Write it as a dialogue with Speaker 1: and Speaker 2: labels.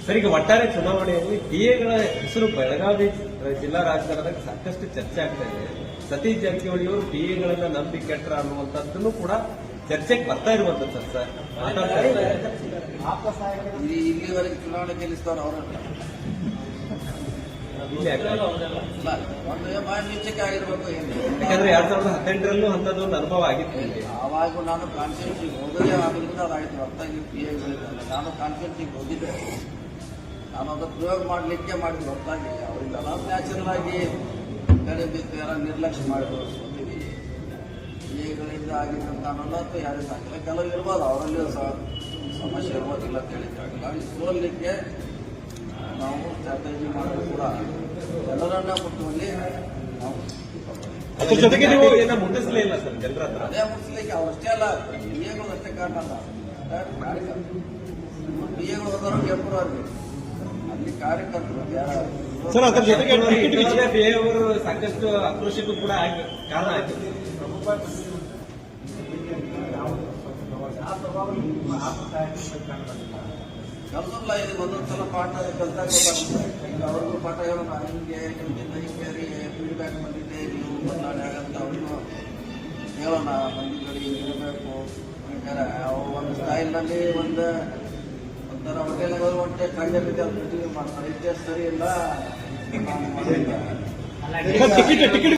Speaker 1: Sir, ಈಗ ಒಟ್ಟಾರೆ ಚುನಾವಣೆಯಲ್ಲಿ ಪಿಎಗಳ ಹೆಸರು ಬೆಳಗಾವಿ ಜಿಲ್ಲಾ ರಾಜಕಾರಣದಾಗ ಸಾಕಷ್ಟು ಚರ್ಚೆ ಆಗ್ತಾ ಇದೆ. ಸತೀಶ್ ಜಾರಕಿಹೊಳಿ ಅವರು ಪಿಎಗಳನ್ನ ನಂಬಿ ಕೆಟ್ರ ಅನ್ನುವಂಥದ್ದನ್ನು ಕೂಡ ಚರ್ಚೆಗೆ ಬರ್ತಾ ಇರುವಂತದ್ದು ಸರ್.
Speaker 2: ಇಲ್ಲಿವರೆಗೆ ಚುನಾವಣೆ ಗೆಲ್ಲಿಸ್ತಾರ ಅವರಲ್ಲ, ಒಂದು ನಿಶ್ಚಯಕ್ಕೆ ಆಗಿರ್ಬೇಕು.
Speaker 1: ಯಾಕಂದ್ರೆ 2018ರಲ್ಲೂ ಅಂತದೊಂದು ಅನುಭವ ಆಗಿತ್ತು.
Speaker 2: ಆವಾಗ ನಾನು ಕಾನ್ಸ್ಟಿಟ್ಯೂನ್ಸಿಗೆ ಹೋಗದೇ ಆಗೋದ್ರಿಂದ ಅದಾಗಿತ್ತು. ಹೊರತಾಗಿ ಪಿಎಗಳಿದ್ದಲ್ಲ, ನಾನು ಕಾನ್ಸ್ಟಿಟ್ಯೂನ್ಸಿಗೆ ಹೋಗಿದ್ದೆ. ನಾನು ಅದು ಪ್ರಯೋಗ ಮಾಡಲಿಕ್ಕೆ ಮಾಡಿದ್ವಿ. ಹೊರತಾಗಿ ಅವರಿಗೆಲ್ಲ ನ್ಯಾಚುರಲ್ ಆಗಿ ಕಡಿಬೇಕು, ಯಾರ ನಿರ್ಲಕ್ಷ್ಯ ಮಾಡಿದ್ರು. ಪಿಎಗಳಿಂದ ಆಗಿದ್ದಂತ ಅನ್ನೋಲ್ಲ ಅಥವಾ ಯಾರಿಗೂ ಆಗಿಲ್ಲ. ಕೆಲವು ಇರ್ಬೋದು, ಅವರಲ್ಲಿಯೂ ಸಹ ಸಮಸ್ಯೆ ಇರ್ಬೋದಿಲ್ಲ ಅಂತ ಹೇಳಿದ್ದಾಗಲ್ಲ. ಸೋಲಿಕ್ಕೆ ನಾವು ಸ್ಟ್ರಾಟಜಿ ಮಾಡೋದು ಕೂಡ ಎಲ್ಲರನ್ನ ಮುಟ್ಟುವಲ್ಲಿ ನಾವು
Speaker 1: ಅದ್ರ ಜೊತೆಗೆ ನೀವು ಮುಟ್ಟಿಸಲೇ ಇಲ್ಲ ಸರ್ ಜನರ ಹತ್ರ.
Speaker 2: ಅದೇ ಮುಟ್ಟಿಸ್ಲಿಕ್ಕೆ ಅವರಷ್ಟೇ ಅಲ್ಲ, ಪಿಎಗಳು ಅಷ್ಟೇ ಕಾರಣ ಅಲ್ಲ. ಕಾರ್ಯಕರ್ತರು ಪಿಎಗಳು ಹೋದವರು ಕೆಂಪರು ಅವ್ರಿಗೆ ಅಲ್ಲಿ ಕಾರ್ಯಕರ್ತರು
Speaker 1: ಸರ್, ಅದ್ರ ಜೊತೆಗೆ ಅವರು ಸಾಕಷ್ಟು ಆಕ್ರೋಶಕ್ಕೂ ಕೂಡ ಕಾರಣ ಆಯ್ತು.
Speaker 2: ಕಲ್ಸಲ್ಲ, ಇದು ಒಂದೊಂದ್ಸಲ ಪಾಠ ಕಲ್ತಾಗ ಈಗ ಅವ್ರಿಗೂ ಪಾಠ ಹೇಳೋಣ. ಹಿಂಗೆ ನಿಮ್ಮಿಂದ ಹಿಂಗೆ ಫೀಡ್ಬ್ಯಾಕ್ ಬಂದಿದೆ, ನೀವು ಬದಲಾವಣೆ ಆಗಂತ ಅವ್ರಿಗೂ ಹೇಳೋಣ. ಮಂದಿಗಳಿಗೆ ಇರಬೇಕು. ಒಂದು ಸ್ಟೈಲ್ನಲ್ಲಿ ಒಂಥರ ಹೋಟೆಲ್ಗಳು ಹೊಟ್ಟೆ ಕಂಡಿದೆ ಕಂಟಿನ್ಯೂ ಮಾಡ್ತಾರೆ. ಇದೇ ಸರಿ ಇಲ್ಲ.